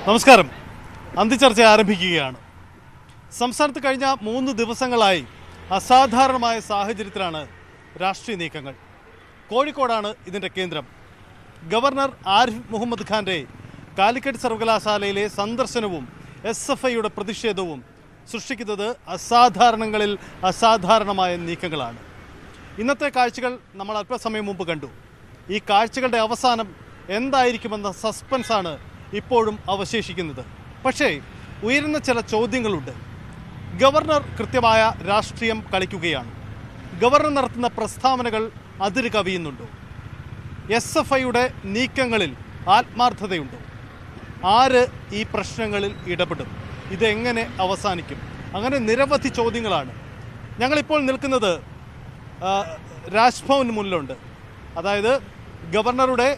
നമസ്കാരം. അന്തിച്ചർച്ച ആരംഭിക്കുകയാണ്. സംസ്ഥാനത്ത് കഴിഞ്ഞ 3 ദിവസങ്ങളായി അസാധാരണമായ സാഹചര്യത്തിലാണ് രാഷ്ട്രീയ നീക്കങ്ങൾ. കോഴിക്കോടാണ് ഇതിൻ്റെ കേന്ദ്രം. ഗവർണർ ആരിഫ് മുഹമ്മദ് ഖാൻ്റെ കാലിക്കറ്റ് സർവകലാശാലയിലെ സന്ദർശനവും SFIയുടെ പ്രതിഷേധവും സൃഷ്ടിക്കുന്നത് അസാധാരണങ്ങളിൽ അസാധാരണമായ നീക്കങ്ങളാണ്. ഇന്നത്തെ കാഴ്ചകൾ നമ്മൾ അല്പസമയം മുമ്പ് കണ്ടു. ഈ കാഴ്ചകളുടെ അവസാനം എന്തായിരിക്കുമെന്ന സസ്പെൻസാണ് ഇപ്പോഴും അവശേഷിക്കുന്നത്. പക്ഷേ ഉയരുന്ന ചില ചോദ്യങ്ങളുണ്ട്. ഗവർണർ കൃത്യമായ രാഷ്ട്രീയം കളിക്കുകയാണ്. ഗവർണർ നടത്തുന്ന പ്രസ്താവനകൾ അതിര് കവിയുന്നുണ്ടോ? SFIയുടെ നീക്കങ്ങളിൽ ആത്മാർത്ഥതയുണ്ടോ? ആര് ഈ പ്രശ്നങ്ങളിൽ ഇടപെടും? ഇതെങ്ങനെ അവസാനിക്കും? അങ്ങനെ നിരവധി ചോദ്യങ്ങളാണ്. ഞങ്ങളിപ്പോൾ നിൽക്കുന്നത് രാജ്ഭവന് മുന്നിലുണ്ട്. അതായത് ഗവർണറുടെ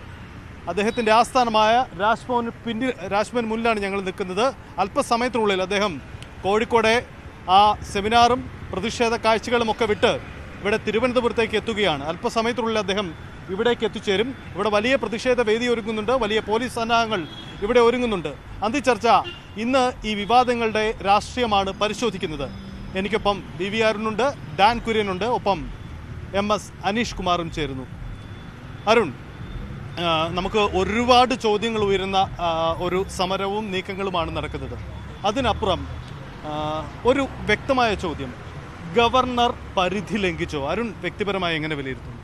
അദ്ദേഹത്തിൻ്റെ ആസ്ഥാനമായ രാജ്ഭവന് മുന്നിലാണ് ഞങ്ങൾ നിൽക്കുന്നത്. അല്പസമയത്തിനുള്ളിൽ അദ്ദേഹം കോഴിക്കോടെ ആ സെമിനാറും പ്രതിഷേധ കാഴ്ചകളും ഒക്കെ വിട്ട് ഇവിടെ തിരുവനന്തപുരത്തേക്ക് എത്തുകയാണ്. അല്പസമയത്തിനുള്ളിൽ അദ്ദേഹം ഇവിടേക്ക് എത്തിച്ചേരും. ഇവിടെ വലിയ പ്രതിഷേധ വേദി ഒരുങ്ങുന്നുണ്ട്. വലിയ പോലീസ് സന്നാഹങ്ങൾ ഇവിടെ ഒരുങ്ങുന്നുണ്ട്. അന്തിച്ചർച്ച ഇന്ന് ഈ വിവാദങ്ങളുടെ രാഷ്ട്രീയമാണ് പരിശോധിക്കുന്നത്. എനിക്കൊപ്പം BV അരുണുണ്ട്, ഡാൻ കുര്യനുണ്ട്, ഒപ്പം MS അനീഷ് കുമാറും ചേരുന്നു. അരുൺ, നമുക്ക് ഒരുപാട് ചോദ്യങ്ങൾ ഉയരുന്ന ഒരു സമരവും നീക്കങ്ങളുമാണ് നടക്കുന്നത്. അതിനപ്പുറം ഒരു വ്യക്തമായ ചോദ്യം, ഗവർണർ പരിധി ലംഘിച്ചോ? അരുൺ വ്യക്തിപരമായി എങ്ങനെ വിലയിരുത്തുന്നു?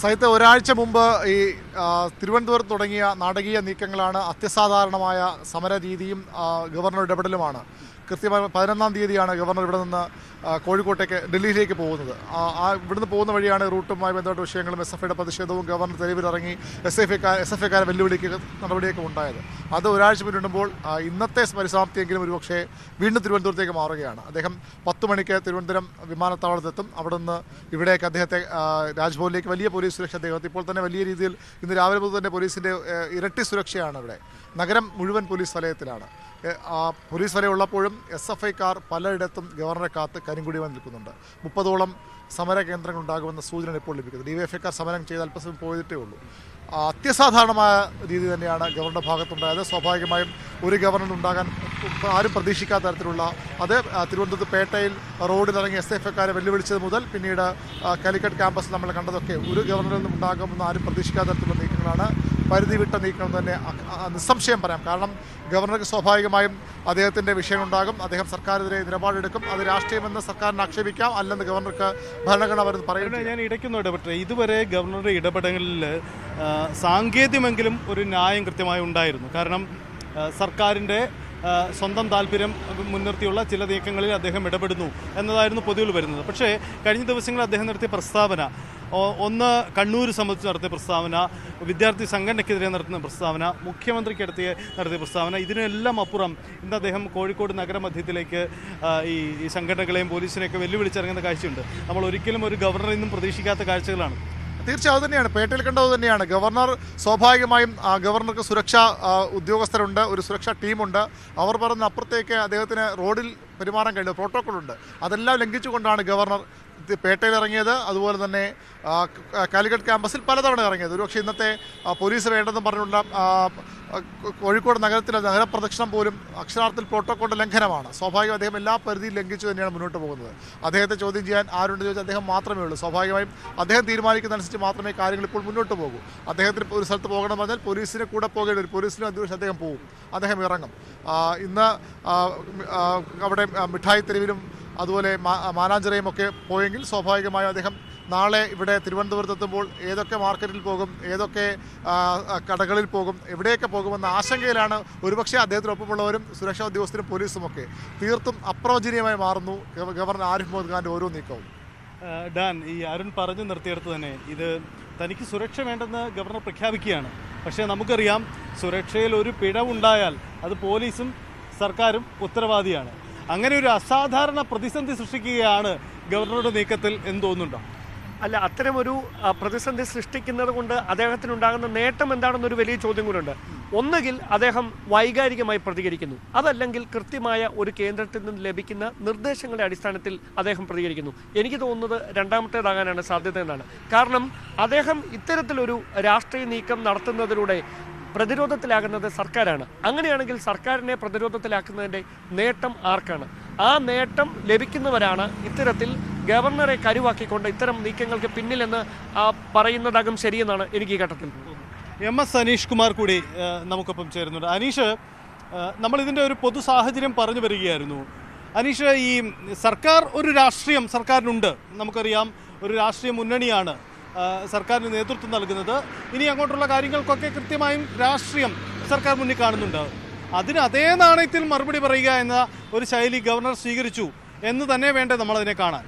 സഹിത ഒരാഴ്ച മുമ്പ് ഈ തിരുവനന്തപുരത്ത് തുടങ്ങിയ നാടകീയ നീക്കങ്ങളാണ്. അത്യസാധാരണമായ സമര രീതിയും ഗവർണർ ഇടപെടലുമാണ്. കൃത്യമായി 11-ാം തീയതിയാണ് ഗവർണർ ഇവിടെ നിന്ന് കോഴിക്കോട്ടേക്ക് ഡൽഹിയിലേക്ക് പോകുന്നത്. ഇവിടുന്ന് പോകുന്ന വഴിയാണ് റൂട്ടുമായി ബന്ധപ്പെട്ട വിഷയങ്ങളും SFIയുടെ പ്രതിഷേധവും ഗവർണർ തെരുവിലിറങ്ങി SFIക്കാരെ വെല്ലുവിളിക്കുക നടപടിയൊക്കെ ഉണ്ടായത്. അത് ഒരാഴ്ച പിന്നിടുമ്പോൾ ഇന്നത്തെ പരിസമാപ്തിയെങ്കിലും ഒരുപക്ഷെ വീണ്ടും തിരുവനന്തപുരത്തേക്ക് മാറുകയാണ്. അദ്ദേഹം 10 മണിക്ക് തിരുവനന്തപുരം വിമാനത്താവളത്തെത്തും. അവിടെ നിന്ന് ഇവിടേക്ക് അദ്ദേഹത്തെ രാജ്ഭവനിലേക്ക് വലിയ പോലീസ് സുരക്ഷ അദ്ദേഹത്തെ ഇപ്പോൾ തന്നെ വലിയ രീതിയിൽ ഇന്ന് രാവിലെ മുതൽ തന്നെ പോലീസിൻ്റെ ഇരട്ടി സുരക്ഷയാണ് ഇവിടെ. നഗരം മുഴുവൻ പോലീസ് വലയത്തിലാണ്. പോലീസ് വലയം ഉള്ളപ്പോഴും SFIക്കാർ പലയിടത്തും ഗവർണറെ കാത്ത് കരിങ്കുടിവാൻ നിൽക്കുന്നുണ്ട്. 30ഓളം സമര കേന്ദ്രങ്ങൾ ഉണ്ടാകുമെന്ന സൂചന ഇപ്പോൾ ലഭിക്കുന്നത്. DYFIക്കാർ സമരം ചെയ്ത് അല്പസമയം പോയിട്ടേ ഉള്ളൂ. അത്യസാധാരണമായ രീതി തന്നെയാണ് ഗവർണറുടെ ഭാഗത്തുണ്ടായത്. സ്വാഭാവികമായും ഒരു ഗവർണർ ഉണ്ടാകാൻ ആരും പ്രതീക്ഷിക്കാത്ത തരത്തിലുള്ള അത് തിരുവനന്തപുരത്ത് പേട്ടയിൽ റോഡിലിറങ്ങി SFIക്കാരെ വെല്ലുവിളിച്ചത് മുതൽ പിന്നീട് കാലിക്കറ്റ് ക്യാമ്പസിൽ നമ്മൾ കണ്ടതൊക്കെ ഒരു ഗവർണറിൽ നിന്നും ഉണ്ടാകുമെന്ന് ആരും പ്രതീക്ഷിക്കാത്ത തരത്തിലുള്ള നീക്കങ്ങളാണ്. പരിധി വിട്ട നീക്കം തന്നെ നിസ്സംശയം പറയാം. കാരണം ഗവർണർക്ക് സ്വാഭാവികമായും അദ്ദേഹത്തിൻ്റെ വിഷയമുണ്ടാകും. അദ്ദേഹം സർക്കാരിനെതിരെ നിലപാടെടുക്കും. അത് രാഷ്ട്രീയമെന്ന് സർക്കാരിനെ ആക്ഷേപിക്കാം, അല്ലെന്ന് ഗവർണർക്ക് ഭരണഘടന വരുന്നത് പറയുന്നത്. ഞാൻ ഇടയ്ക്കൊന്നും ഇടപെട്ടെ. ഇതുവരെ ഗവർണറുടെ ഇടപെടലിൽ സാങ്കേതികമെങ്കിലും ഒരു ന്യായം കൃത്യമായി ഉണ്ടായിരുന്നു. കാരണം സർക്കാരിൻ്റെ സ്വന്തം താല്പര്യം മുൻനിർത്തിയുള്ള ചില നീക്കങ്ങളിൽ അദ്ദേഹം ഇടപെടുന്നു എന്നതായിരുന്നു പൊതുവിൽ വരുന്നത്. പക്ഷേ കഴിഞ്ഞ ദിവസങ്ങളിൽ അദ്ദേഹം നടത്തിയ പ്രസ്താവന, ഒന്ന് കണ്ണൂർ സംബന്ധിച്ച് നടത്തിയ പ്രസ്താവന, വിദ്യാർത്ഥി സംഘടനയ്ക്കെതിരെ നടത്തുന്ന പ്രസ്താവന, മുഖ്യമന്ത്രിക്ക് നടത്തിയ പ്രസ്താവന, ഇതിനെല്ലാം അപ്പുറം ഇന്ന് അദ്ദേഹം കോഴിക്കോട് നഗരമധ്യത്തിലേക്ക് ഈ സംഘടനകളെയും പോലീസിനെയൊക്കെ വെല്ലുവിളിച്ചിറങ്ങുന്ന കാഴ്ചയുണ്ട്. നമ്മൾ ഒരിക്കലും ഒരു ഗവർണറിൽ നിന്നും പ്രതീക്ഷിക്കാത്ത കാഴ്ചകളാണ്. തീർച്ചയായും അത് തന്നെയാണ് പേട്ടയിൽ കണ്ടത് തന്നെയാണ്. ഗവർണർ സ്വാഭാവികമായും ഗവർണർക്ക് സുരക്ഷാ ഉദ്യോഗസ്ഥരുണ്ട്, ഒരു സുരക്ഷാ ടീമുണ്ട്. അവർ പറഞ്ഞ അപ്പുറത്തേക്ക് അദ്ദേഹത്തിന് റോഡിൽ പെരുമാറാൻ കഴിയുന്ന പ്രോട്ടോക്കോളുണ്ട്. അതെല്ലാം ലംഘിച്ചുകൊണ്ടാണ് ഗവർണർ പേട്ടയിൽ ഇറങ്ങിയത്. അതുപോലെ തന്നെ കാലിക്കറ്റ് ക്യാമ്പസിൽ പലതവണ ഇറങ്ങിയത്. ഒരുപക്ഷെ ഇന്നത്തെ പോലീസ് വേണ്ടെന്ന് പറഞ്ഞുള്ള കോഴിക്കോട് നഗരത്തിലെ നഗരപ്രദക്ഷിണം പോലും അക്ഷരാർത്ഥത്തിൽ പ്രോട്ടോക്കോളിൻ്റെ ലംഘനമാണ്. സ്വാഭാവികം അദ്ദേഹം എല്ലാ പരിധിയും ലംഘിച്ചു തന്നെയാണ് മുന്നോട്ട് പോകുന്നത്. അദ്ദേഹത്തെ ചോദ്യം ചെയ്യാൻ ആരുണ്ടെന്ന് ചോദിച്ചാൽ അദ്ദേഹം മാത്രമേ ഉള്ളൂ. സ്വാഭാവികമായും അദ്ദേഹം തീരുമാനിക്കുന്നതനുസരിച്ച് മാത്രമേ കാര്യങ്ങൾ ഇപ്പോൾ മുന്നോട്ട് പോകൂ. അദ്ദേഹത്തിന് ഒരു സ്ഥലത്ത് പോകണമെന്ന് പറഞ്ഞാൽ പോലീസിനെ കൂടെ പോകേണ്ടി വരും. പോലീസിനും അന്വേഷിച്ച് അദ്ദേഹം പോകും, അദ്ദേഹം ഇറങ്ങും. ഇന്ന് അവിടെ മിഠായി തെരുവിലും അതുപോലെ മാനാഞ്ചിറയും ഒക്കെ പോയെങ്കിൽ സ്വാഭാവികമായും അദ്ദേഹം നാളെ ഇവിടെ തിരുവനന്തപുരത്തെത്തുമ്പോൾ ഏതൊക്കെ മാർക്കറ്റിൽ പോകും, ഏതൊക്കെ കടകളിൽ പോകും, എവിടെയൊക്കെ പോകുമെന്ന ആശങ്കയിലാണ് ഒരുപക്ഷെ അദ്ദേഹത്തിനൊപ്പമുള്ളവരും സുരക്ഷാ ഉദ്യോഗസ്ഥരും പോലീസുമൊക്കെ. തീർത്തും അപ്രവചനീയമായി മാറുന്നു ഗവർണർ ആരിഫ് മുഹമ്മദ് ഖാൻ്റെ ഓരോ നീക്കവും. ഡാൻ, ഈ അരുൺ പറഞ്ഞു നിർത്തിയെടുത്ത് തന്നെ ഇത് തനിക്ക് സുരക്ഷ വേണ്ടെന്ന് ഗവർണർ പ്രഖ്യാപിക്കുകയാണ്. പക്ഷേ നമുക്കറിയാം, സുരക്ഷയിൽ ഒരു പിഴവുണ്ടായാൽ അത് പോലീസും സർക്കാരും ഉത്തരവാദിയാണ്. അങ്ങനെ ഒരു അസാധാരണ പ്രതിസന്ധി സൃഷ്ടിക്കുകയാണ് ഗവർണറുടെ നീക്കത്തിൽ എന്ന് തോന്നുന്നുണ്ടോ? അല്ല, അത്തരമൊരു പ്രതിസന്ധി സൃഷ്ടിക്കുന്നത് കൊണ്ട് അദ്ദേഹത്തിനുണ്ടാകുന്ന നേട്ടം എന്താണെന്നൊരു വലിയ ചോദ്യം കൂടെയുണ്ട്. ഒന്നുകിൽ അദ്ദേഹം വൈകാരികമായി പ്രതികരിക്കുന്നു, അതല്ലെങ്കിൽ കൃത്യമായ ഒരു കേന്ദ്രത്തിൽ നിന്ന് ലഭിക്കുന്ന നിർദ്ദേശങ്ങളുടെ അടിസ്ഥാനത്തിൽ അദ്ദേഹം പ്രതികരിക്കുന്നു. എനിക്ക് തോന്നുന്നത് രണ്ടാമത്തേതാകാനാണ് സാധ്യത എന്നാണ്. കാരണം അദ്ദേഹം ഇത്തരത്തിലൊരു രാഷ്ട്രീയ നീക്കം നടത്തുന്നതിലൂടെ പ്രതിരോധത്തിലാകുന്നത് സർക്കാരാണ്. അങ്ങനെയാണെങ്കിൽ സർക്കാരിനെ പ്രതിരോധത്തിലാക്കുന്നതിൻ്റെ നേട്ടം ആർക്കാണ്? ആ നേട്ടം ലഭിക്കുന്നവരാണ് ഇത്തരത്തിൽ ഗവർണറെ കരുവാക്കിക്കൊണ്ട് ഇത്തരം നീക്കങ്ങൾക്ക് പിന്നിലെന്ന് പറയുന്നതാകും ശരിയെന്നാണ് എനിക്ക് ഈ ഘട്ടത്തിൽ. MS അനീഷ് കുമാർ കൂടി നമുക്കൊപ്പം ചേരുന്നുണ്ട്. അനീഷ്, നമ്മളിതിൻ്റെ ഒരു പൊതു സാഹചര്യം പറഞ്ഞു വരികയായിരുന്നു. അനീഷ്, ഈ സർക്കാർ ഒരു രാഷ്ട്രീയം സർക്കാരിനുണ്ട്, നമുക്കറിയാം. ഒരു രാഷ്ട്രീയ മുന്നണിയാണ് സർക്കാരിന് നേതൃത്വം നൽകുന്നത്. ഇനി അങ്ങോട്ടുള്ള കാര്യങ്ങൾക്കൊക്കെ കൃത്യമായും രാഷ്ട്രീയം സർക്കാർ മുന്നിൽ കാണുന്നുണ്ട്. അതിന് അതേ നാണയത്തിൽ മറുപടി പറയുക എന്ന ഒരു ശൈലി ഗവർണർ സ്വീകരിച്ചു എന്ന് തന്നെ വേണ്ടേ നമ്മളതിനെ കാണാൻ?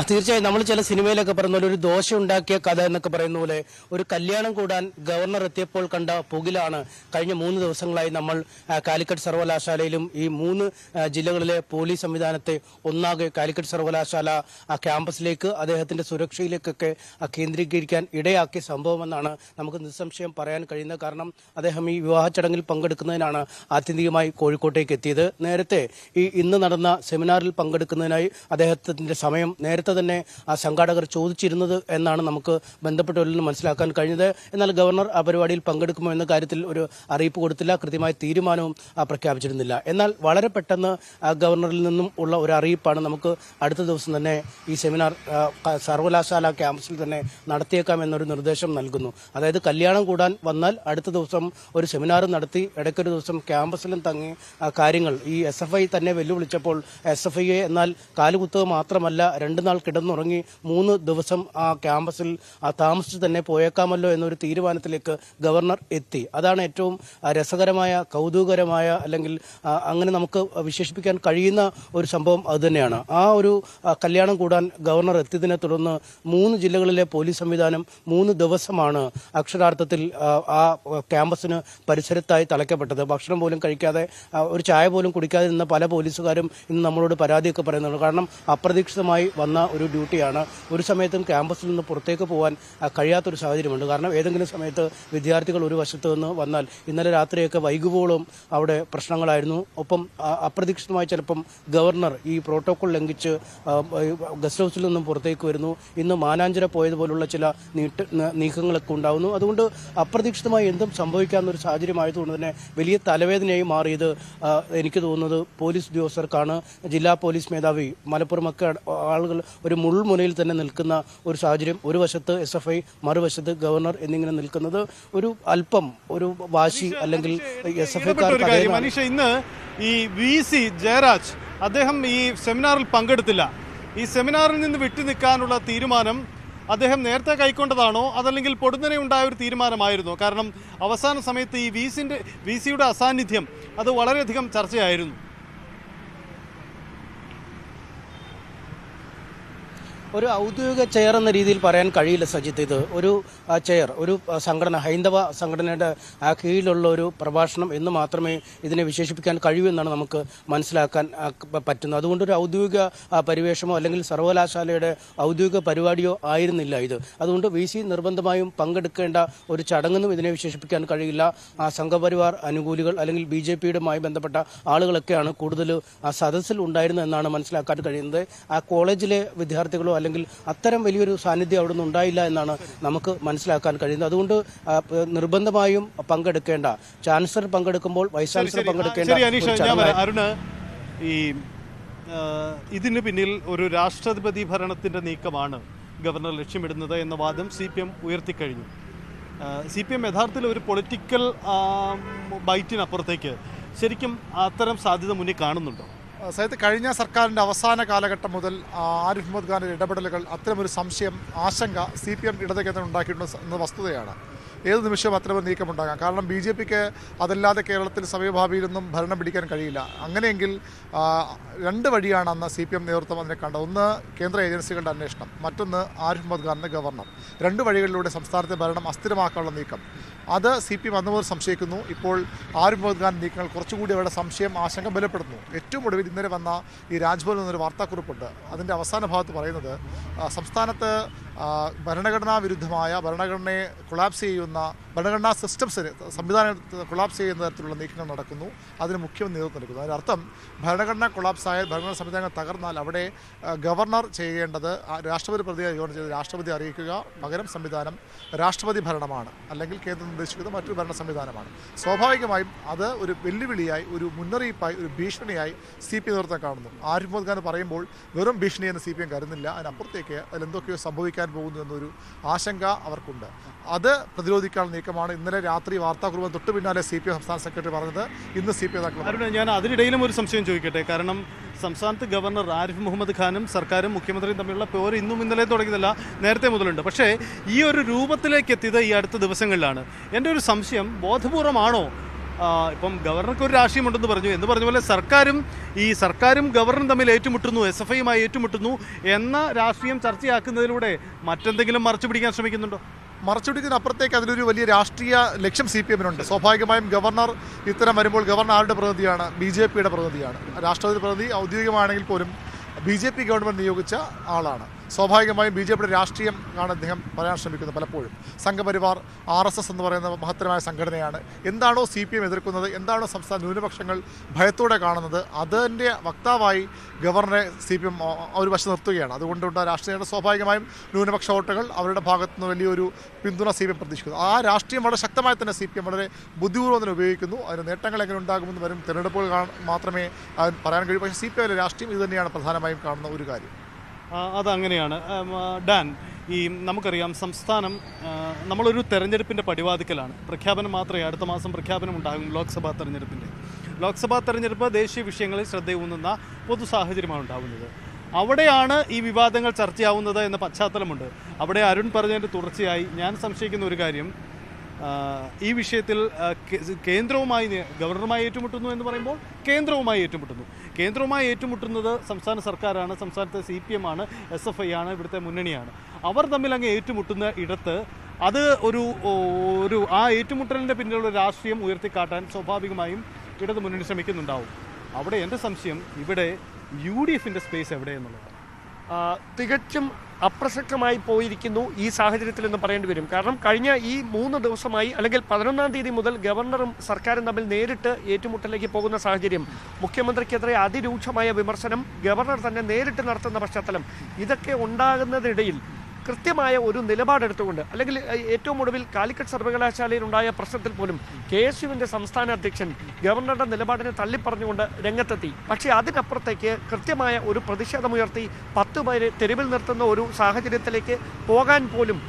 തീർച്ചയായും നമ്മൾ ചില സിനിമയിലൊക്കെ പറയുന്ന പോലെ ഒരു ദോശ ഉണ്ടാക്കിയ കഥ എന്നൊക്കെ പറയുന്ന പോലെ ഒരു കല്യാണം കൂടാൻ ഗവർണർ എത്തിയപ്പോൾ കണ്ട പുകിലാണ് കഴിഞ്ഞ 3 ദിവസങ്ങളായി നമ്മൾ കാലിക്കറ്റ് സർവകലാശാലയിലും ഈ 3 ജില്ലകളിലെ പോലീസ് സംവിധാനത്തെ ഒന്നാകെ കാലിക്കറ്റ് സർവകലാശാല ക്യാമ്പസിലേക്ക് അദ്ദേഹത്തിന്റെ സുരക്ഷയിലേക്കൊക്കെ കേന്ദ്രീകരിക്കാൻ ഇടയാക്കിയ സംഭവമെന്നാണ് നമുക്ക് നിസ്സംശയം പറയാൻ കഴിയുന്നത്. കാരണം അദ്ദേഹം ഈ വിവാഹ ചടങ്ങിൽ പങ്കെടുക്കുന്നതിനാണ് ആത്യന്തികമായി കോഴിക്കോട്ടേക്ക് എത്തിയത്. നേരത്തെ ഇന്ന് നടന്ന സെമിനാറിൽ പങ്കെടുക്കുന്നതിനായി അദ്ദേഹത്തിന്റെ സമയം നേരത്തെ തന്നെ സംഘാടകർ ചോദിച്ചിരുന്നത് എന്നാണ് നമുക്ക് ബന്ധപ്പെട്ടവരിൽ നിന്ന് മനസ്സിലാക്കാൻ കഴിഞ്ഞത്. എന്നാൽ ഗവർണർ ആ പരിപാടിയിൽ പങ്കെടുക്കുമോ എന്ന കാര്യത്തിൽ ഒരു അറിയിപ്പ് കൊടുത്തില്ല, കൃത്യമായ തീരുമാനവും പ്രഖ്യാപിച്ചിരുന്നില്ല. എന്നാൽ വളരെ പെട്ടെന്ന് ഗവർണറിൽ നിന്നും ഉള്ള ഒരു അറിയിപ്പാണ് നമുക്ക് അടുത്ത ദിവസം തന്നെ ഈ സെമിനാർ സർവകലാശാല ക്യാമ്പസിൽ തന്നെ നടത്തിയേക്കാം എന്നൊരു നിർദ്ദേശം നൽകുന്നു. അതായത് കല്യാണം കൂടാൻ വന്നാൽ അടുത്ത ദിവസം ഒരു സെമിനാർ നടത്തി ഇടയ്ക്കൊരു ദിവസം ക്യാമ്പസിലും തങ്ങി കാര്യങ്ങൾ ഈ SFI തന്നെ വെല്ലുവിളിച്ചപ്പോൾ SFI എന്നാൽ കാലുകുത്തുക മാത്രമല്ല 2 നാൾ കിടന്നുറങ്ങി 3 ദിവസം ആ ക്യാമ്പസിൽ താമസിച്ച് തന്നെ പോയേക്കാമല്ലോ എന്നൊരു തീരുമാനത്തിലേക്ക് ഗവർണർ എത്തി. അതാണ് ഏറ്റവും രസകരമായ, കൗതുകകരമായ, അല്ലെങ്കിൽ അങ്ങനെ നമുക്ക് വിശേഷിപ്പിക്കാൻ കഴിയുന്ന ഒരു സംഭവം അതുതന്നെയാണ്. ആ ഒരു കല്യാണം കൂടാൻ ഗവർണർ എത്തിയതിനെ തുടർന്ന് 3 ജില്ലകളിലെ പോലീസ് സംവിധാനം 3 ദിവസമാണ് അക്ഷരാർത്ഥത്തിൽ ആ ക്യാമ്പസിന് പരിസരത്തായി തളയ്ക്കപ്പെട്ടത്. ഭക്ഷണം പോലും കഴിക്കാതെ, ഒരു ചായ പോലും കുടിക്കാതെ നിന്ന പല പോലീസുകാരും ഇന്ന് നമ്മളോട് പരാതിയൊക്കെ പറയുന്നുണ്ട്. കാരണം അപ്രതീക്ഷിതമായി വന്ന ഒരു ഡ്യൂട്ടിയാണ്. ഒരു സമയത്തും ക്യാമ്പസിൽ നിന്ന് പുറത്തേക്ക് പോകാൻ കഴിയാത്തൊരു സാഹചര്യമുണ്ട്. കാരണം ഏതെങ്കിലും സമയത്ത് വിദ്യാർത്ഥികൾ ഒരു വശത്ത് നിന്ന് വന്നാൽ, ഇന്നലെ രാത്രിയൊക്കെ വൈകുവോളം അവിടെ പ്രശ്നങ്ങളായിരുന്നു. ഒപ്പം അപ്രതീക്ഷിതമായി ചിലപ്പം ഗവർണർ ഈ പ്രോട്ടോകോൾ ലംഘിച്ച് ഗസ്റ്റ് ഹൗസിൽ നിന്നും പുറത്തേക്ക് വരുന്നു. ഇന്ന് മാനാഞ്ചിറ പോയതുപോലുള്ള ചില നീക്കങ്ങളൊക്കെ ഉണ്ടാകുന്നു. അതുകൊണ്ട് അപ്രതീക്ഷിതമായി എന്തും സംഭവിക്കാവുന്ന ഒരു സാഹചര്യമായതുകൊണ്ട് തന്നെ വലിയ തലവേദനയായി മാറിയത് എനിക്ക് തോന്നുന്നത് പോലീസ് ഉദ്യോഗസ്ഥർക്കാണ്. ജില്ലാ പോലീസ് മേധാവി, മലപ്പുറമൊക്കെ ആളുകൾ ഒരു മുൾമുനയിൽ തന്നെ നിൽക്കുന്ന ഒരു സാഹചര്യം. ഒരു വശത്ത് SFI, മറുവശത്ത് ഗവർണർ എന്നിങ്ങനെ നിൽക്കുന്നത് ഒരു അല്പം ഒരു വാശി അല്ലെങ്കിൽ മനീഷ, ഇന്ന് ഈ VC ജയരാജ് അദ്ദേഹം ഈ സെമിനാറിൽ പങ്കെടുത്തില്ല. ഈ സെമിനാറിൽ നിന്ന് വിട്ടുനിൽക്കാനുള്ള തീരുമാനം അദ്ദേഹം നേരത്തെ കൈക്കൊണ്ടതാണോ അതല്ലെങ്കിൽ പൊടുന്നനെ ഉണ്ടായ ഒരു തീരുമാനമായിരുന്നോ? കാരണം അവസാന സമയത്ത് ഈ VCയുടെ അസാന്നിധ്യം അത് വളരെയധികം ചർച്ചയായിരുന്നു. ഒരു ഔദ്യോഗിക ചെയർ എന്ന രീതിയിൽ പറയാൻ കഴിയില്ല സജിത്ത്. ഇത് ഒരു ചെയർ, ഒരു സംഘടന, ഹൈന്ദവ സംഘടനയുടെ കീഴിലുള്ള ഒരു പ്രഭാഷണം എന്ന് മാത്രമേ ഇതിനെ വിശേഷിപ്പിക്കാൻ കഴിയൂ എന്നാണ് നമുക്ക് മനസ്സിലാക്കാൻ പറ്റുന്നത്. അതുകൊണ്ട് ഒരു ഔദ്യോഗിക പരിവേഷമോ അല്ലെങ്കിൽ സർവകലാശാലയുടെ ഔദ്യോഗിക പരിപാടിയോ ആയിരുന്നില്ല ഇത്. അതുകൊണ്ട് VC നിർബന്ധമായും പങ്കെടുക്കേണ്ട ഒരു ചടങ്ങെന്നും ഇതിനെ വിശേഷിപ്പിക്കാൻ കഴിയില്ല. സംഘപരിവാർ അനുകൂലികൾ അല്ലെങ്കിൽ BJPയുമായി ബന്ധപ്പെട്ട ആളുകളൊക്കെയാണ് കൂടുതൽ സദസ്സിൽ ഉണ്ടായിരുന്നത് എന്നാണ് മനസ്സിലാക്കാൻ കഴിയുന്നത്. ആ കോളേജിലെ വിദ്യാർത്ഥികളോ അല്ലെങ്കിൽ അത്തരം വലിയൊരു സാന്നിധ്യം അവിടെ നിന്ന് ഉണ്ടായില്ല എന്നാണ് നമുക്ക് മനസ്സിലാക്കാൻ കഴിയുന്നത്. അതുകൊണ്ട് നിർബന്ധമായും പങ്കെടുക്കേണ്ട, ചാൻസലർ പങ്കെടുക്കുമ്പോൾ വൈസ് ചാൻസലർ പങ്കെടുക്കേണ്ട. അരുണ്, ഈ ഇതിന് പിന്നിൽ ഒരു രാഷ്ട്രപതി ഭരണത്തിന്റെ നീക്കമാണ് ഗവർണർ ലക്ഷ്യമിടുന്നത് എന്ന വാദം CPM ഉയർത്തിക്കഴിഞ്ഞു. CPM യഥാർത്ഥത്തിൽ ഒരു പൊളിറ്റിക്കൽ ബൈറ്റിനപ്പുറത്തേക്ക് ശരിക്കും അത്തരം സാധ്യത മുന്നിൽ കാണുന്നുണ്ടോ? സഹിത്ത് കഴിഞ്ഞ സർക്കാരിൻ്റെ അവസാന കാലഘട്ടം മുതൽ ആരിഫ് മുഹമ്മദ് ഖാൻ്റെ ഇടപെടലുകൾ അത്തരമൊരു സംശയം, ആശങ്ക CPM ഇടതുകേന്ദ്രം ഉണ്ടാക്കിയിട്ടുണ്ട് എന്ന വസ്തുതയാണ്. ഏത് നിമിഷവും അത്തരമൊരു നീക്കമുണ്ടാകാം. കാരണം BJPക്ക് അതല്ലാതെ കേരളത്തിൽ സമയഭാവിയിലൊന്നും ഭരണം പിടിക്കാൻ കഴിയില്ല. അങ്ങനെയെങ്കിൽ 2 വഴിയാണ് അന്ന് CPM നേതൃത്വം അതിനെ കണ്ടത്. ഒന്ന് കേന്ദ്ര ഏജൻസികളുടെ അന്വേഷണം, മറ്റൊന്ന് ആരിഫ് മുഹമ്മദ് ഖാൻ്റെ ഗവർണർ. 2 വഴികളിലൂടെ സംസ്ഥാനത്തെ ഭരണം അസ്ഥിരമാക്കാനുള്ള നീക്കം, അത് CPM അന്ന് മുതൽ സംശയിക്കുന്നു. ഇപ്പോൾ ആരിഫ് മുഹമ്മദ് ഖാൻ നീക്കങ്ങൾ കുറച്ചുകൂടി അവരുടെ സംശയം, ആശങ്ക ബലപ്പെടുന്നു. ഏറ്റവും ഒടുവിൽ ഇന്നലെ വന്ന ഈ രാജ്ഭവനിൽ നിന്നൊരു വാർത്താക്കുറിപ്പുണ്ട്. അതിൻ്റെ അവസാന ഭാഗത്ത് പറയുന്നത് സംസ്ഥാനത്ത് ഭരണഘടനാ വിരുദ്ധമായ ഭരണഘടനയെ കൊളാപ്സ് ചെയ്യുന്ന ഭരണഘടനാ സിസ്റ്റംസിന് സംവിധാനം കൊളാപ്സ് ചെയ്യുന്ന തരത്തിലുള്ള നീക്കങ്ങൾ നടക്കുന്നു. അതിന് മുഖ്യ നേതൃത്വം നൽകുന്നു. അതിനർത്ഥം ഭരണഘടന കൊളാപ്സായാൽ ഭരണഘടനാ സംവിധാനങ്ങൾ തകർന്നാൽ അവിടെ ഗവർണർ ചെയ്യേണ്ടത് രാഷ്ട്രപതി പ്രതിയെ ഗവർണർ ചെയ്ത് രാഷ്ട്രപതി അറിയിക്കുക. പകരം സംവിധാനം രാഷ്ട്രപതി ഭരണമാണ്, അല്ലെങ്കിൽ കേന്ദ്രം നിർദ്ദേശിക്കുന്നത് മറ്റൊരു ഭരണ സംവിധാനമാണ്. സ്വാഭാവികമായും അത് ഒരു വെല്ലുവിളിയായി, ഒരു മുന്നറിയിപ്പായി, ഒരു ഭീഷണിയായി CPM നേതൃത്വം കാണുന്നു. ആരിഫ് മുഹമ്മദ് ഖാൻ പറയുമ്പോൾ വെറും ഭീഷണിയെന്ന് CPM കരുതുന്നില്ല. അതിനപ്പുറത്തേക്ക് അതിലെന്തൊക്കെയോ സംഭവിക്കാൻ പോകുന്നു എന്നൊരു ആശങ്ക അവർക്കുണ്ട്. അത് പ്രതിരോധിക്കാനുള്ള നീക്കമാണ്. ഇന്നലെ രാത്രി വാർത്താക്കുറിപ്പ് തൊട്ട് പിന്നാലെ CPM സംസ്ഥാന സെക്രട്ടറി പറഞ്ഞത്. ഇന്ന് CPM നേതാക്കൾ ഞാൻ അതിനിടയിലും ഒരു സംശയം ചോദിക്കട്ടെ. കാരണം സംസ്ഥാനത്ത് ഗവർണർ ആരിഫ് മുഹമ്മദ് ഖാനും സർക്കാരും മുഖ്യമന്ത്രിയും തമ്മിലുള്ള പോര് ഇന്നും ഇന്നലെ തുടങ്ങിയതല്ല, നേരത്തെ മുതലുണ്ട്. പക്ഷേ ഈ ഒരു രൂപത്തിലേക്ക് എത്തിയത് ഈ അടുത്ത ദിവസങ്ങളിലാണ്. എൻ്റെ ഒരു സംശയം, ബോധപൂർവമാണോ? ഇപ്പം ഗവർണർക്ക് ഒരു രാഷ്ട്രീയമുണ്ടെന്ന് പറഞ്ഞു, എന്ന് പറഞ്ഞ പോലെ സർക്കാരും ഗവർണറും തമ്മിൽ ഏറ്റുമുട്ടുന്നു, SFIയുമായി ഏറ്റുമുട്ടുന്നു എന്ന രാഷ്ട്രീയം ചർച്ചയാക്കുന്നതിലൂടെ മറ്റെന്തെങ്കിലും മറച്ചു പിടിക്കാൻ ശ്രമിക്കുന്നുണ്ടോ? മറച്ചുപിടിക്കുന്നതിനപ്പുറത്തേക്ക് അതിലൊരു വലിയ രാഷ്ട്രീയ ലക്ഷ്യം CPMനുണ്ട്. സ്വാഭാവികമായും ഗവർണർ ഇത്തരം വരുമ്പോൾ ഗവർണർ ആരുടെ പ്രതിനിധിയാണ്? BJPയുടെ പ്രതിനിധിയാണ്. രാഷ്ട്രപതി പ്രതിനിധി ഔദ്യോഗികമാണെങ്കിൽ പോലും BJP ഗവൺമെൻറ് നിയോഗിച്ച ആളാണ്. സ്വാഭാവികമായും BJPയുടെ രാഷ്ട്രീയം ആണ് അദ്ദേഹം പറയാൻ ശ്രമിക്കുന്നത്. പലപ്പോഴും സംഘപരിവാർ RSS എന്ന് പറയുന്ന മഹത്തരമായ സംഘടനയാണ്. എന്താണോ CPM എതിർക്കുന്നത്, എന്താണോ സംസ്ഥാന ന്യൂനപക്ഷങ്ങൾ ഭയത്തോടെ കാണുന്നത്, അതിൻ്റെ വക്താവായി ഗവർണറെ CPM ഒരു വശം നിർത്തുകയാണ്. അതുകൊണ്ടുള്ള രാഷ്ട്രീയങ്ങളുടെ സ്വാഭാവികമായും ന്യൂനപക്ഷ വോട്ടുകൾ അവരുടെ ഭാഗത്തു നിന്ന് വലിയൊരു പിന്തുണ CPM പ്രതീക്ഷിക്കുന്നു. ആ രാഷ്ട്രീയം വളരെ ശക്തമായി തന്നെ CPM വളരെ ബുദ്ധിപൂർവ്വം തന്നെ ഉപയോഗിക്കുന്നു. അതിന് നേട്ടങ്ങൾ എങ്ങനെ ഉണ്ടാകുമെന്ന് വരും തെരഞ്ഞെടുപ്പുകൾ മാത്രമേ പറയാൻ കഴിയൂ. പക്ഷേ CPMയുടെ രാഷ്ട്രീയം ഇത് തന്നെയാണ് പ്രധാനമായും കാണുന്ന ഒരു കാര്യം. അതങ്ങനെയാണ്. ഡാൻ, നമുക്കറിയാം സംസ്ഥാനം നമ്മളൊരു തെരഞ്ഞെടുപ്പിൻ്റെ പടിവാതിക്കലാണ്. പ്രഖ്യാപനം മാത്രമേ, അടുത്ത മാസം പ്രഖ്യാപനം ഉണ്ടാകും ലോക്സഭാ തെരഞ്ഞെടുപ്പ് ദേശീയ വിഷയങ്ങളിൽ ശ്രദ്ധയൂന്നുന്ന പൊതു സാഹചര്യമാണ് ഉണ്ടാകുന്നത്. അവിടെയാണ് ഈ വിവാദങ്ങൾ ചർച്ചയാവുന്നത് എന്ന പശ്ചാത്തലമുണ്ട്. അവിടെ അരുൺ പറഞ്ഞതിൻ്റെ തുടർച്ചയായി ഞാൻ സംശയിക്കുന്ന ഒരു കാര്യം, ഈ വിഷയത്തിൽ കേന്ദ്രവുമായി ഗവർണറുമായി ഏറ്റുമുട്ടുന്നു എന്ന് പറയുമ്പോൾ കേന്ദ്രവുമായി ഏറ്റുമുട്ടുന്നത് സംസ്ഥാന സർക്കാരാണ്, സംസ്ഥാനത്തെ CPM ആണ്, SFI ആണ്, ഇവിടുത്തെ മുന്നണിയാണ്. അവർ തമ്മിൽ അങ്ങ് ഏറ്റുമുട്ടുന്ന ഇടത്ത് അത് ഒരു ആ ഏറ്റുമുട്ടലിൻ്റെ പിന്നിലുള്ള രാഷ്ട്രീയം ഉയർത്തിക്കാട്ടാൻ സ്വാഭാവികമായും ഇടത് മുന്നണി ശ്രമിക്കുന്നുണ്ടാവും. അവിടെ എൻ്റെ സംശയം, ഇവിടെ UDFൻ്റെ സ്പേസ് എവിടെയെന്നുള്ളതാണ്. തികച്ചും അപ്രസക്തമായി പോയിരിക്കുന്നു ഈ സാഹചര്യത്തിൽ എന്ന് പറയേണ്ടി വരും. കാരണം കഴിഞ്ഞ ഈ 3 ദിവസമായി, അല്ലെങ്കിൽ 11-ാം തീയതി മുതൽ ഗവർണറും സർക്കാരും തമ്മിൽ നേരിട്ട് ഏറ്റുമുട്ടലിലേക്ക് പോകുന്ന സാഹചര്യം, മുഖ്യമന്ത്രിക്കെതിരെ അതിരൂക്ഷമായ വിമർശനം ഗവർണർ തന്നെ നേരിട്ട് നടത്തുന്ന പശ്ചാത്തലം, ഇതൊക്കെ ഉണ്ടാകുന്നതിനിടയിൽ കൃത്യമായ ഒരു നിലപാടെടുത്തുകൊണ്ട്, അല്ലെങ്കിൽ ഏറ്റവും ഒടുവിൽ കാലിക്കറ്റ് സർവകലാശാലയിൽ ഉണ്ടായ പ്രശ്നത്തിൽ പോലും KSUവിൻ്റെ സംസ്ഥാന അധ്യക്ഷൻ ഗവർണറുടെ നിലപാടിനെ തള്ളിപ്പറഞ്ഞുകൊണ്ട് രംഗത്തെത്തി. പക്ഷേ അതിനപ്പുറത്തേക്ക് കൃത്യമായ ഒരു പ്രതിഷേധമുയർത്തി 10 പേരെ തെരുവിൽ നിർത്തുന്ന ഒരു സാഹചര്യത്തിലേക്ക് പോകാൻ പോലും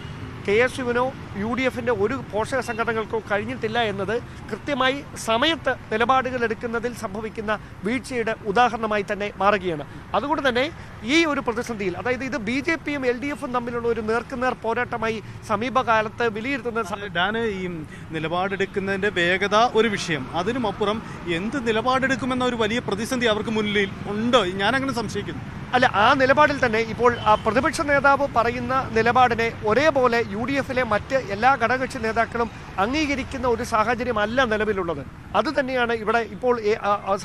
KSUവിനോ UDFൻ്റെ ഒരു പോഷക സംഘടനകൾക്കോ കഴിഞ്ഞിട്ടില്ല എന്നത് കൃത്യമായി സമയത്ത് നിലപാടുകൾ എടുക്കുന്നതിൽ സംഭവിക്കുന്ന വീഴ്ചയുടെ ഉദാഹരണമായി തന്നെ മാറുകയാണ്. അതുകൊണ്ട് തന്നെ ഈ ഒരു പ്രതിസന്ധിയിൽ, അതായത് ഇത് BJPയും LDFും തമ്മിലുള്ള ഒരു നേർക്കുനേർ പോരാട്ടമായി സമീപകാലത്ത് വിലയിരുത്തുന്ന ഈ നിലപാടെടുക്കുന്നതിൻ്റെ വേഗത ഒരു വിഷയം, അതിനുമപ്പുറം എന്ത് നിലപാടെടുക്കുമെന്ന ഒരു വലിയ പ്രതിസന്ധി അവർക്ക് മുന്നിൽ ഉണ്ട്. ഞാനങ്ങനെ സംശയിക്കുന്നു. അല്ല, ആ നിലപാടിൽ തന്നെ ഇപ്പോൾ പ്രതിപക്ഷ നേതാവ് പറയുന്ന നിലപാടിനെ ഒരേപോലെ UDFിലെ മറ്റ് എല്ലാ ഘടകകക്ഷി നേതാക്കളും അംഗീകരിക്കുന്ന ഒരു സാഹചര്യമല്ല നിലവിലുള്ളത്. അതുതന്നെയാണ് ഇവിടെ ഇപ്പോൾ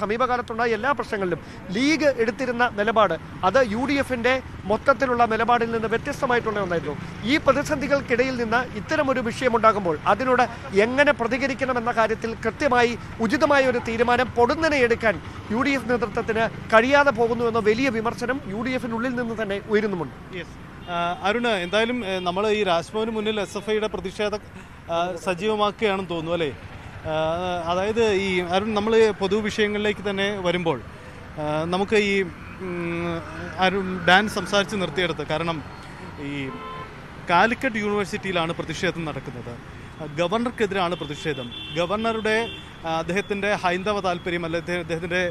സമീപകാലത്തുണ്ടായ എല്ലാ പ്രശ്നങ്ങളിലും ലീഗ് എടുത്തിരുന്ന നിലപാട്, അത് UDFിൻ്റെ മൊത്തത്തിലുള്ള നിലപാടിൽ നിന്ന് വ്യത്യസ്തമായിട്ടുള്ള ഒന്നായിരുന്നു. ഈ പ്രതിസന്ധികൾക്കിടയിൽ നിന്ന് ഇത്തരമൊരു വിഷയമുണ്ടാകുമ്പോൾ അതിനോട് എങ്ങനെ പ്രതികരിക്കണമെന്ന കാര്യത്തിൽ കൃത്യമായി ഉചിതമായ ഒരു തീരുമാനം പൊടുന്നനെ എടുക്കാൻ UDF നേതൃത്വത്തിന് കഴിയാതെ പോകുന്നു എന്ന വലിയ വിമർശനം UDFിനുള്ളിൽ നിന്ന് തന്നെ ഉയരുന്നുമുണ്ട്. അരുണ്, എന്തായാലും നമ്മൾ ഈ രാജ്ഭവന് മുന്നിൽ SFIയുടെ പ്രതിഷേധം സജീവമാക്കുകയാണെന്ന് തോന്നുന്നു അല്ലേ? അതായത് ഈ അരുൺ, നമ്മൾ പൊതുവിഷയങ്ങളിലേക്ക് തന്നെ വരുമ്പോൾ നമുക്ക് ഈ അരുൺ ഡാൻ സംസാരിച്ച് നിർത്തിയെടുത്ത്, കാരണം ഈ കാലിക്കറ്റ് യൂണിവേഴ്സിറ്റിയിലാണ് പ്രതിഷേധം നടക്കുന്നത്. ഗവർണർക്കെതിരാണ് പ്രതിഷേധം. ഗവർണറുടെ അദ്ദേഹത്തിൻ്റെ ഹൈന്ദവ താല്പര്യം, അല്ലെങ്കിൽ അദ്ദേഹത്തിൻ്റെ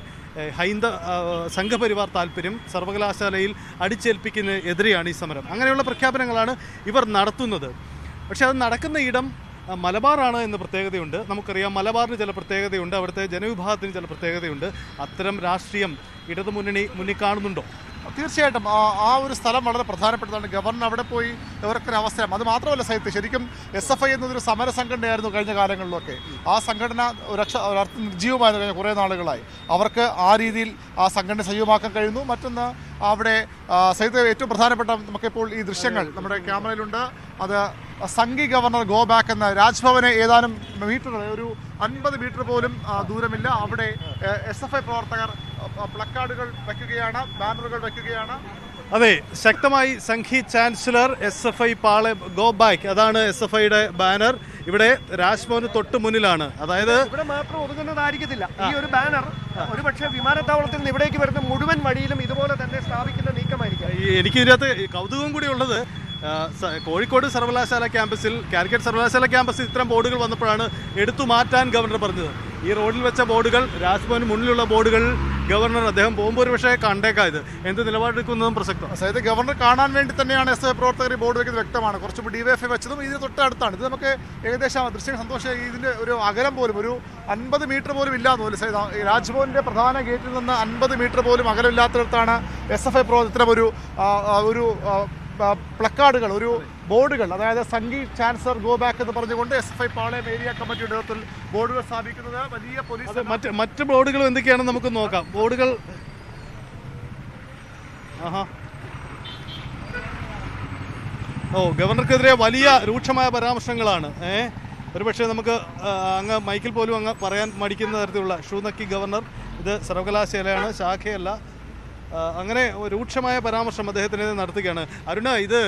സംഘപരിവാർ താല്പര്യം സർവകലാശാലയിൽ അടിച്ചേൽപ്പിക്കുന്നതിനെതിരെയാണ് ഈ സമരം. അങ്ങനെയുള്ള പ്രഖ്യാപനങ്ങളാണ് ഇവർ നടത്തുന്നത്. പക്ഷേ അത് നടക്കുന്ന ഇടം മലബാറാണ് എന്ന പ്രത്യേകതയുണ്ട്. നമുക്കറിയാം മലബാറിന് ചില പ്രത്യേകതയുണ്ട്, അവിടുത്തെ ജനവിഭാഗത്തിന് ചില പ്രത്യേകതയുണ്ട്. അത്തരം രാഷ്ട്രീയം ഇടതുമുന്നണി മുന്നിൽ കാണുന്നുണ്ടോ? തീർച്ചയായിട്ടും ആ ഒരു സ്ഥലം വളരെ പ്രധാനപ്പെട്ടതാണ്. ഗവർണർ അവിടെ പോയി ഇവർക്കൊരു അവസരം. അത് മാത്രമല്ല സാഹിത്യം, ശരിക്കും SFI എന്നതൊരു സമര സംഘടനയായിരുന്നു കഴിഞ്ഞ കാലങ്ങളിലൊക്കെ. ആ സംഘടന നിർജ്ജീവമായിരുന്നു കഴിഞ്ഞ കുറേ നാളുകളായി. അവർക്ക് ആ രീതിയിൽ ആ സംഘടന സജീവമാക്കാൻ കഴിയുന്നു. മറ്റൊന്ന് അവിടെ സഹിത ഏറ്റവും പ്രധാനപ്പെട്ട നമുക്കിപ്പോൾ ഈ ദൃശ്യങ്ങൾ നമ്മുടെ ക്യാമറയിലുണ്ട്. അത് സംഘി ഗവർണർ ഗോ ബാക്ക് എന്ന രാജ്ഭവനെ ഏതാനും മീറ്ററുകൾ, ഒരു 50 മീറ്റർ പോലും ദൂരമില്ല. അവിടെ SFI പ്രവർത്തകർ പ്ലക്കാർഡുകൾ വയ്ക്കുകയാണ്, ബാനറുകൾ വയ്ക്കുകയാണ്. അതെ, ശക്തമായി സംഘി ചാൻസലർ SFI പാളെ ഗോ ബാക്ക്, അതാണ് SFIയുടെ ബാനർ. ഇവിടെ രാജ്ഭവന് തൊട്ട് മുന്നിലാണ്. അതായത് ഇവിടെ മാത്രം ഒതുങ്ങുന്നതായിരിക്കത്തില്ല ഈ ഒരു ബാനർ. ഒരുപക്ഷെ വിമാനത്താവളത്തിൽ നിന്ന് ഇവിടേക്ക് വരുന്ന മുഴുവൻ വഴിയിലും ഇതുപോലെ തന്നെ സ്ഥാപിക്കുന്ന നീക്കമായിരിക്കും. എനിക്ക് ഇതിനകത്ത് കൗതുകം കൂടി ഉള്ളത്, കോഴിക്കോട് സർവകലാശാല ക്യാമ്പസിൽ, കാലിക്കറ്റ് സർവകലാശാല ക്യാമ്പസിൽ ഇത്തരം ബോർഡുകൾ വന്നപ്പോഴാണ് എടുത്തു മാറ്റാൻ ഗവർണർ പറഞ്ഞത്. ഈ റോഡിൽ വെച്ച ബോർഡുകൾ, രാജ്ഭവന് മുന്നിലുള്ള ബോർഡുകൾ ഗവർണർ അദ്ദേഹം പോകുമ്പോൾ ഒരു പക്ഷേ കണ്ടേക്കാം. ഇത് എന്ത് നിലപാടെടുക്കുന്നതും പ്രസക്തം. അതായത് ഗവർണർ കാണാൻ വേണ്ടി തന്നെയാണ് SFI പ്രവർത്തകർ ഈ ബോർഡ് വയ്ക്കുന്നത് വ്യക്തമാണ്. കുറച്ച് DYFI വെച്ചതും ഇതിന് തൊട്ടടുത്താണ്. ഇത് നമുക്ക് ഏകദേശം ദൃശ്യം സന്തോഷം. ഇതിൻ്റെ ഒരു അകലം പോലും ഒരു 50 മീറ്റർ പോലും ഇല്ലാന്ന് പോലും, രാജ്ഭവന്റെ പ്രധാന ഗേറ്റിൽ നിന്ന് 50 മീറ്റർ പോലും അകലമില്ലാത്തടത്താണ് SFI ഇത്തരം ഒരു പ്ലക്കാർഡുകൾ, ഒരു ബോർഡുകൾ, അതായത് സംഘി ചാൻസലർ ഗോ ബാക്ക് എന്ന് പറഞ്ഞുകൊണ്ട് SFI പാളയം ഏരിയ കമ്മിറ്റിയുടെ നേതൃത്വത്തിൽ ബോർഡുകൾ സ്ഥാപിക്കുന്നത്. വലിയ പോലീസ് മറ്റ് ബോർഡുകൾ എന്തൊക്കെയാണെന്ന് നമുക്ക് നോക്കാം. ബോർഡുകൾ ഗവർണർക്കെതിരെ വലിയ രൂക്ഷമായ പരാമർശങ്ങളാണ്. ഒരുപക്ഷെ നമുക്ക് അങ്ങ് മൈക്കിൽ പോലും അങ്ങ് പറയാൻ മടിക്കുന്ന തരത്തിലുള്ള ഷൂനക്കി ഗവർണർ, ഇത് സർവകലാശാലയാണ്, ശാഖയല്ല. അങ്ങനെ രൂക്ഷമായ പരാമർശം അദ്ദേഹത്തിന് നടത്തുകയാണ്. അരുണ, ഇത്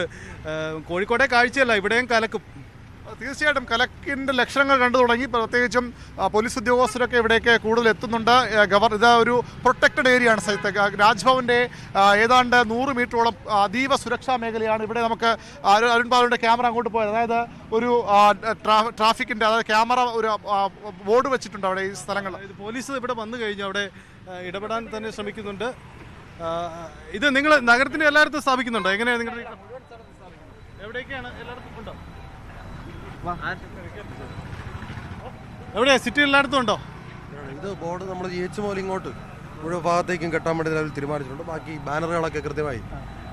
കോഴിക്കോട്ടെ കാഴ്ചയല്ല, ഇവിടെയും കലക്കും. തീർച്ചയായിട്ടും കലക്കിൻ്റെ ലക്ഷണങ്ങൾ കണ്ടു തുടങ്ങി. പ്രത്യേകിച്ചും പോലീസ് ഉദ്യോഗസ്ഥരൊക്കെ ഇവിടേക്ക് കൂടുതൽ എത്തുന്നുണ്ട്. ഇത് ഒരു പ്രൊട്ടക്റ്റഡ് ഏരിയ ആണ്. രാജ്ഭവൻ്റെ ഏതാണ്ട് 100 മീറ്ററോളം അതീവ സുരക്ഷാ മേഖലയാണ്. ഇവിടെ നമുക്ക് അരുൺ ബാലുവിൻ്റെ ക്യാമറ അങ്ങോട്ട് പോയത്, അതായത് ഒരു ട്രാഫിക്കിൻ്റെ, അതായത് ക്യാമറ ഒരു ബോർഡ് വെച്ചിട്ടുണ്ട് അവിടെ ഈ സ്ഥലങ്ങൾ. പോലീസ് ഇവിടെ വന്നു കഴിഞ്ഞു, അവിടെ ഇടപെടാൻ തന്നെ ശ്രമിക്കുന്നുണ്ട്. ഇത് നിങ്ങൾ നഗരത്തിൻ്റെ എല്ലായിടത്തും സ്ഥാപിക്കുന്നുണ്ടോ? എങ്ങനെയാണ് നിങ്ങളുടെ എവിടെയൊക്കെയാണ്? എല്ലായിടത്തും ഉണ്ടോ? എവിടെയാ? സിറ്റി എല്ലായിടത്തും ഉണ്ടോ? ഇത് ബോർഡ് നമ്മൾ GH മുതൽ ഇങ്ങോട്ട് മുഴുവൻ ഭാഗത്തേക്കും കെട്ടാൻ വേണ്ടി നിലവിൽ തീരുമാനിച്ചിട്ടുണ്ട്. ബാക്കി ബാനറുകളൊക്കെ കൃത്യമായി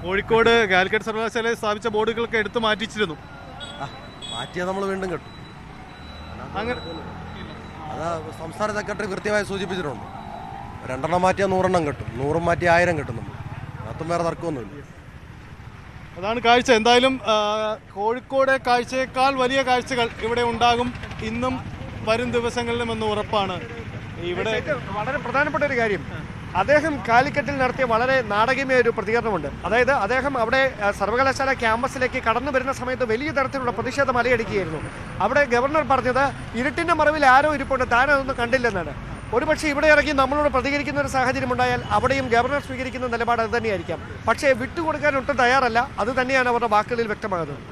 കോഴിക്കോട് കാലിക്കറ്റ് സർവകലാശാലയിൽ സ്ഥാപിച്ച ബോർഡുകളൊക്കെ എടുത്ത് മാറ്റിച്ചിരുന്നു. മാറ്റിയാൽ നമ്മൾ വീണ്ടും കെട്ടും. അങ്ങനെ അതാ സംസ്ഥാന സെക്രട്ടറി കൃത്യമായി സൂചിപ്പിച്ചിട്ടുണ്ട്. 2 മാറ്റിയാൽ 100 കെട്ടും, 100 മാറ്റി 1000 കെട്ടും. നമ്മൾ അതും വേറെ തർക്കമൊന്നുമില്ല. അതാണ് കാഴ്ച. എന്തായാലും കോഴിക്കോട് കാഴ്ചയേക്കാൾ വലിയ കാഴ്ചകൾ ഇവിടെ ഉണ്ടാകും ഇന്നും വരും ദിവസങ്ങളിലും എന്ന് ഉറപ്പാണ്. ഇവിടെ വളരെ പ്രധാനപ്പെട്ട ഒരു കാര്യം, അദ്ദേഹം കാലിക്കറ്റിൽ നടത്തിയ വളരെ നാടകീയമായ ഒരു പ്രതികരണമുണ്ട്. അതായത് അദ്ദേഹം അവിടെ സർവകലാശാല ക്യാമ്പസിലേക്ക് കടന്നു വരുന്ന സമയത്ത് വലിയ തരത്തിലുള്ള പ്രതിഷേധം അലയടിക്കുകയായിരുന്നു. അവിടെ ഗവർണർ പറഞ്ഞത് ഇരുട്ടിന്റെ മറവിൽ ആരോ ഇരിപ്പുണ്ട്, താനതൊന്നും കണ്ടില്ലെന്നാണ്. ഒരുപക്ഷെ ഇവിടെ ഇറങ്ങി നമ്മളോട് പ്രതികരിക്കുന്ന ഒരു സാഹചര്യം ഉണ്ടായാൽ അവിടെയും ഗവർണർ സ്വീകരിക്കുന്ന നിലപാട് അത് തന്നെയായിരിക്കാം. പക്ഷേ വിട്ടുകൊടുക്കാൻ ഒട്ടും തയ്യാറല്ല. അത് തന്നെയാണ് അവരുടെ വാക്കുകളിൽ വ്യക്തമാകുന്നത്.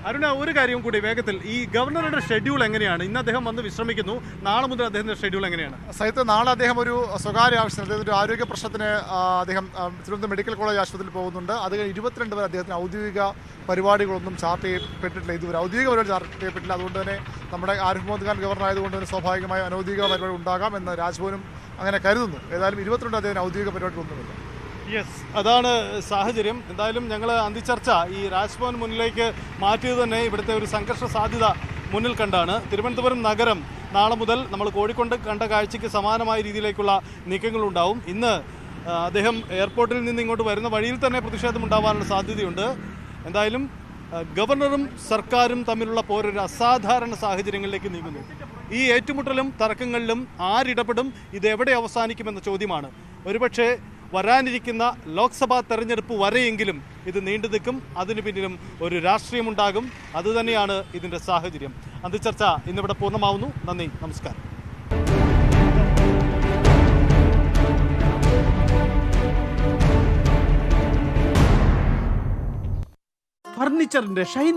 അരുണ, ഒരു കാര്യം കൂടി വേഗത്തിൽ, ഈ ഗവർണറുടെ ഷെഡ്യൂൾ എങ്ങനെയാണ്? ഇന്ന് അദ്ദേഹം വന്ന് വിശ്രമിക്കുന്നു, നാളെ മുതൽ അദ്ദേഹത്തിന്റെ ഷെഡ്യൂൾ എങ്ങനെയാണ്? നാളെ അദ്ദേഹം ഒരു സ്വകാര്യ ആവശ്യത്തിന്, അതായത് ഒരു ആരോഗ്യ പ്രശ്നത്തിന് അദ്ദേഹം തിരുവനന്തപുരം മെഡിക്കൽ കോളേജ് ആശുപത്രിയിൽ പോകുന്നുണ്ട്. അത് കഴിഞ്ഞ് 22 വരെ അദ്ദേഹത്തിന് ഔദ്യോഗിക പരിപാടികളൊന്നും ചാർട്ട് ചെയ്യപ്പെട്ടിട്ടില്ല. ഇതുവരെ ഔദ്യോഗിക പരിപാടി ചാർട്ട് ചെയ്യപ്പെട്ടില്ല. അതുകൊണ്ട് തന്നെ നമ്മുടെ ആരിഫ് മുഹമ്മദ് ഖാൻ ഗവർണർ ആയതുകൊണ്ട് തന്നെ സ്വാഭാവികമായി അനൗദ്യോഗിക പരിപാടി ഉണ്ടാകാം എന്ന് രാജ്ഭവനും അങ്ങനെ കരുതുന്നു. ഏതായാലും 22 അദ്ദേഹത്തിന് ഔദ്യോഗിക പരിപാടികളൊന്നുമില്ല. യെസ്, അതാണ് സാഹചര്യം. എന്തായാലും ഞങ്ങൾ അന്തിച്ചർച്ച ഈ രാജ്ഭവൻ മുന്നിലേക്ക് മാറ്റിയത് തന്നെ ഇവിടുത്തെ ഒരു സംഘർഷ സാധ്യത മുന്നിൽ കണ്ടാണ്. തിരുവനന്തപുരം നഗരം നാളെ മുതൽ നമ്മൾ കോഴിക്കോട് കണ്ട കാഴ്ചയ്ക്ക് സമാനമായ രീതിയിലേക്കുള്ള നീക്കങ്ങളുണ്ടാവും. ഇന്ന് അദ്ദേഹം എയർപോർട്ടിൽ നിന്ന് ഇങ്ങോട്ട് വരുന്ന വഴിയിൽ തന്നെ പ്രതിഷേധം ഉണ്ടാവാനുള്ള സാധ്യതയുണ്ട്. എന്തായാലും ഗവർണറും സർക്കാരും തമ്മിലുള്ള പോരൊരു അസാധാരണ സാഹചര്യങ്ങളിലേക്ക് നീങ്ങുന്നു. ഈ ഏറ്റുമുട്ടലും തർക്കങ്ങളിലും ആരിടപെടും, ഇതെവിടെ അവസാനിക്കുമെന്ന ചോദ്യമാണ്. ഒരുപക്ഷെ വരാനിരിക്കുന്ന ലോക്സഭാ തെരഞ്ഞെടുപ്പ് വരെയെങ്കിലും ഇത് നീണ്ടു നിൽക്കും. അതിനു പിന്നിലും ഒരു രാഷ്ട്രീയമുണ്ടാകും. അതുതന്നെയാണ് ഇതിൻ്റെ സാഹചര്യം. അന്തിച്ചർച്ച ഇന്നിവിടെ പൂർണ്ണമാവുന്നു. നന്ദി, നമസ്കാരം. ഫർണിച്ചറിന്റെ ഷൈൻ